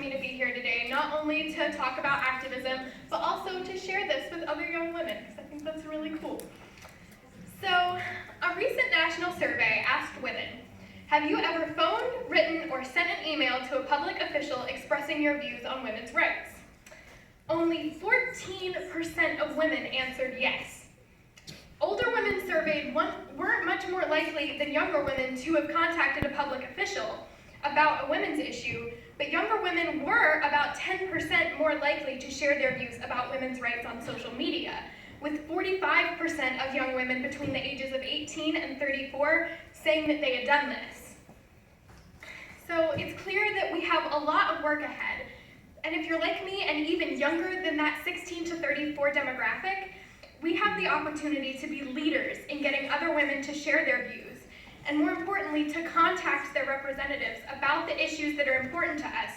me to be here today, not only to talk about activism, but also to share this with other young women, because I think that's really cool. So, a recent national survey asked women, have you ever phoned, written, or sent an email to a public official expressing your views on women's rights? Only 14% of women answered yes. Older women surveyed weren't much more likely than younger women to have contacted a public official about a women's issue, but younger women were about 10% more likely to share their views about women's rights on social media, with 45% of young women between the ages of 18 and 34 saying that they had done this. So it's clear that we have a lot of work ahead, and if you're like me and even younger than that 16 to 34 demographic, we have the opportunity to be leaders in getting other women to share their views, and more importantly, to contact their representatives about the issues that are important to us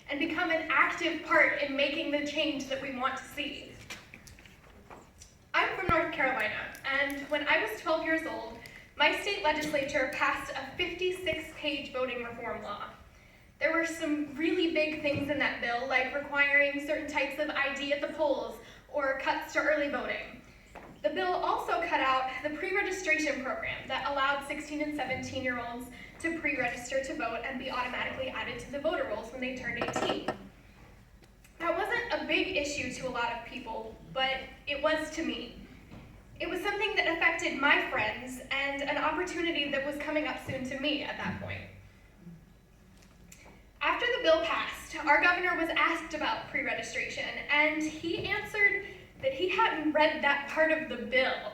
and become an active part in making the change that we want to see. I'm from North Carolina, and when I was 12 years old, my state legislature passed a 56-page voting reform law. There were some really big things in that bill, like requiring certain types of ID at the polls or cuts to early voting. The bill also cut out the pre-registration program that allowed 16 and 17-year-olds to pre-register to vote and be automatically added to the voter rolls when they turned 18. That wasn't a big issue to a lot of people, but it was to me. It was something that affected my friends and an opportunity that was coming up soon to me at that point. After the bill passed, our governor was asked about pre-registration, and he answered that he hadn't read that part of the bill.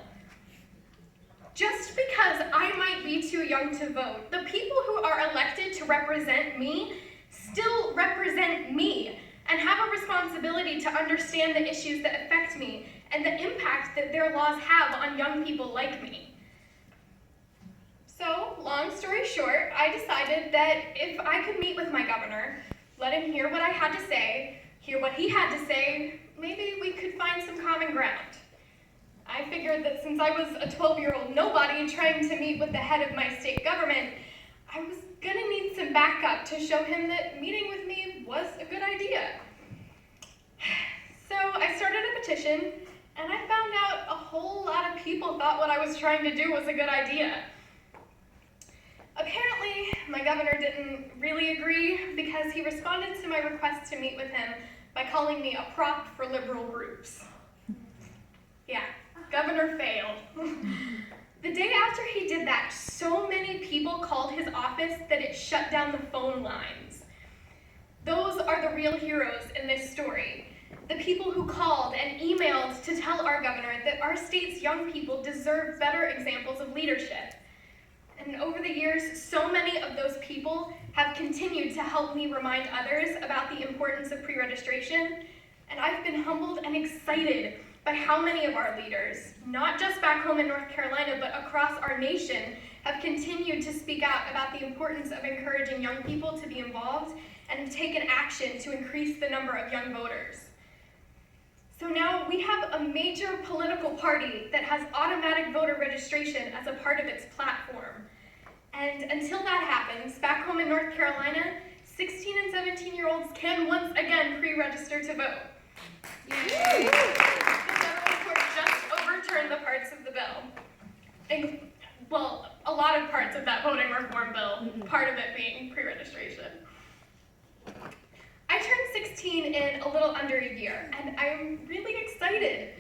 Just because I might be too young to vote, the people who are elected to represent me still represent me and have a responsibility to understand the issues that affect me and the impact that their laws have on young people like me. So, long story short, I decided that if I could meet with my governor, let him hear what I had to say, hear what he had to say, maybe we could find some common ground. I figured that since I was a 12-year-old nobody trying to meet with the head of my state government, I was gonna need some backup to show him that meeting with me was a good idea. So I started a petition, and I found out a whole lot of people thought what I was trying to do was a good idea. Apparently, my governor didn't really agree because he responded to my request to meet with him by calling me a prop for liberal groups. Yeah, governor failed. The day after he did that, so many people called his office that it shut down the phone lines. Those are the real heroes in this story. The people who called and emailed to tell our governor that our state's young people deserve better examples of leadership. And over the years, so many of those people have continued to help me remind others about the importance of pre-registration, and I've been humbled and excited by how many of our leaders, not just back home in North Carolina, but across our nation, have continued to speak out about the importance of encouraging young people to be involved and have taken action to increase the number of young voters. So now we have a major political party that has automatic voter registration as a part of its platform. And until that happens, back home in North Carolina, 16 and 17-year-olds can once again pre-register to vote. The federal court just overturned the parts of the bill. Well, a lot of parts of that voting reform bill, part of it being pre-registration. I turned 16 in a little under a year, and I'm really excited.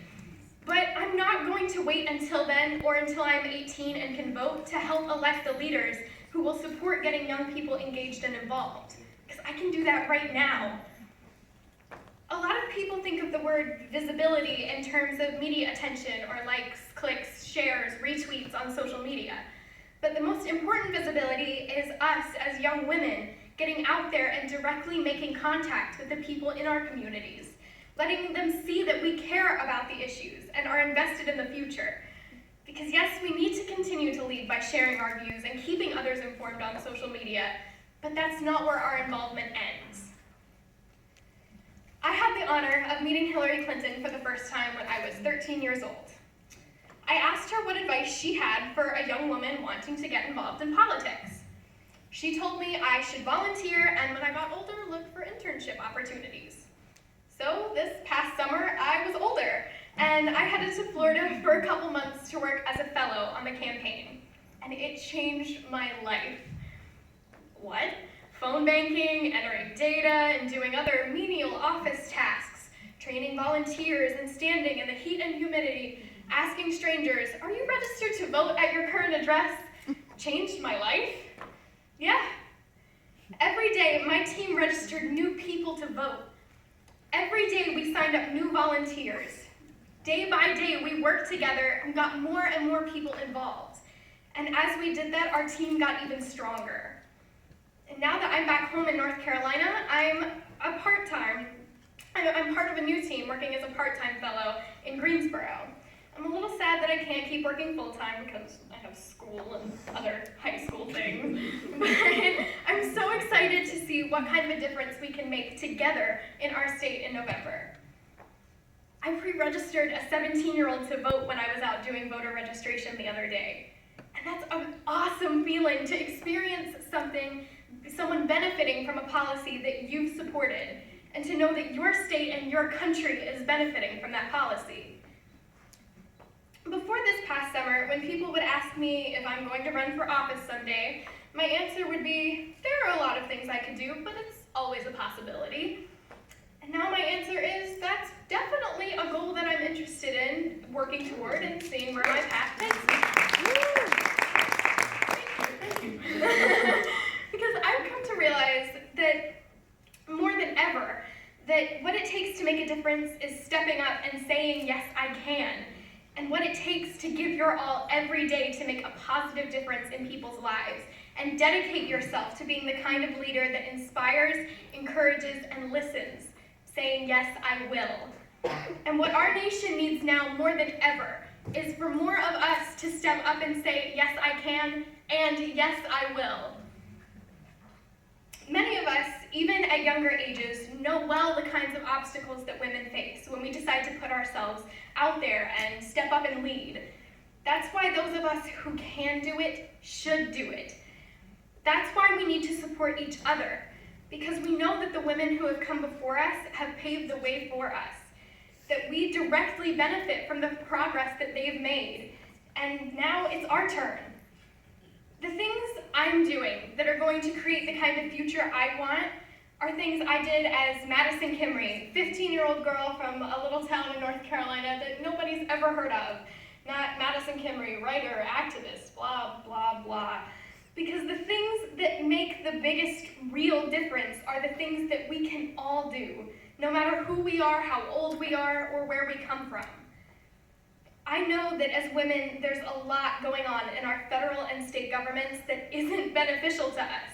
But I'm not going to wait until then or until I'm 18 and can vote to help elect the leaders who will support getting young people engaged and involved, because I can do that right now. A lot of people think of the word visibility in terms of media attention or likes, clicks, shares, retweets on social media. But the most important visibility is us as young women getting out there and directly making contact with the people in our communities, letting them see that we care about the issues and are invested in the future. Because yes, we need to continue to lead by sharing our views and keeping others informed on social media, but that's not where our involvement ends. I had the honor of meeting Hillary Clinton for the first time when I was 13 years old. I asked her what advice she had for a young woman wanting to get involved in politics. She told me I should volunteer and when I got older, look for internship opportunities. So this past summer, I was older and I headed to Florida for a couple months to work as a fellow on the campaign. And it changed my life. What? Phone banking, entering data, and doing other menial office tasks, training volunteers and standing in the heat and humidity, asking strangers, "Are you registered to vote at your current address?" changed my life. Yeah. Every day, my team registered new people to vote. Every day, we signed up new volunteers. Day by day, we worked together and got more and more people involved. And as we did that, our team got even stronger. And now that I'm back home in North Carolina, I'm part of a new team working as a part-time fellow in Greensboro. I'm a little sad that I can't keep working full-time because I have school and other high school things. But I'm so excited to see what kind of a difference we can make together in our state in November. I pre-registered a 17-year-old to vote when I was out doing voter registration the other day. And that's an awesome feeling to experience someone benefiting from a policy that you've supported, and to know that your state and your country is benefiting from that policy. Before this past summer, when people would ask me if I'm going to run for office someday, my answer would be, there are a lot of things I could do, but it's always a possibility. And now my answer is, that's definitely a goal that I'm interested in working toward and seeing where my path takes me. Thank you. Because I've come to realize that more than ever, that what it takes to make a difference is stepping up and saying, yes, I can. And what it takes to give your all every day to make a positive difference in people's lives. And dedicate yourself to being the kind of leader that inspires, encourages, and listens, saying, yes, I will. And what our nation needs now more than ever is for more of us to step up and say, yes, I can, and yes, I will. Many of us, even at younger ages, know well the kinds of obstacles that women face when we decide to put ourselves out there and step up and lead. That's why those of us who can do it should do it. That's why we need to support each other, because we know that the women who have come before us have paved the way for us, that we directly benefit from the progress that they've made, and now it's our turn. The things I'm doing that are going to create the kind of future I want are things I did as Madison Kimrey, 15-year-old girl from a little town in North Carolina that nobody's ever heard of. Not Madison Kimrey, writer, activist, blah, blah, blah. Because the things that make the biggest real difference are the things that we can all do, no matter who we are, how old we are, or where we come from. I know that as women, there's a lot going on in our federal and state governments that isn't beneficial to us.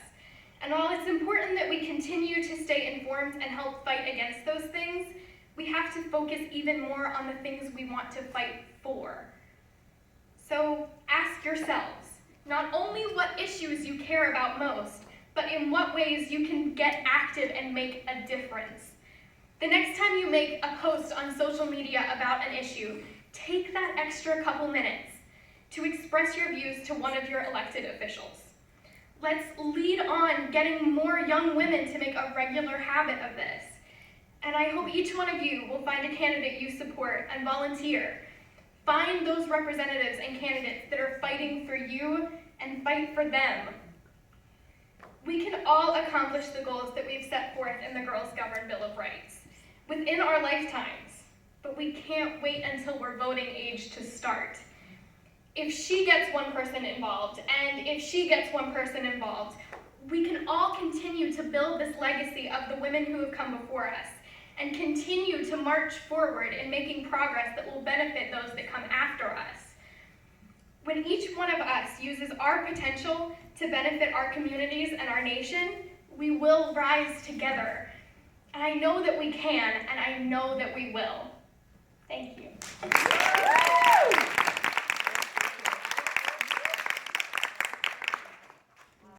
And while it's important that we continue to stay informed and help fight against those things, we have to focus even more on the things we want to fight for. So ask yourselves, not only what issues you care about most, but in what ways you can get active and make a difference. The next time you make a post on social media about an issue, take that extra couple minutes to express your views to one of your elected officials. Let's lead on getting more young women to make a regular habit of this. And I hope each one of you will find a candidate you support and volunteer. Find those representatives and candidates that are fighting for you and fight for them. We can all accomplish the goals that we've set forth in the Girls Govern Bill of Rights within our lifetimes, but we can't wait until we're voting age to start. If she gets one person involved, and if she gets one person involved, we can all continue to build this legacy of the women who have come before us, and continue to march forward in making progress that will benefit those that come after us. When each one of us uses our potential to benefit our communities and our nation, we will rise together. And I know that we can, and I know that we will.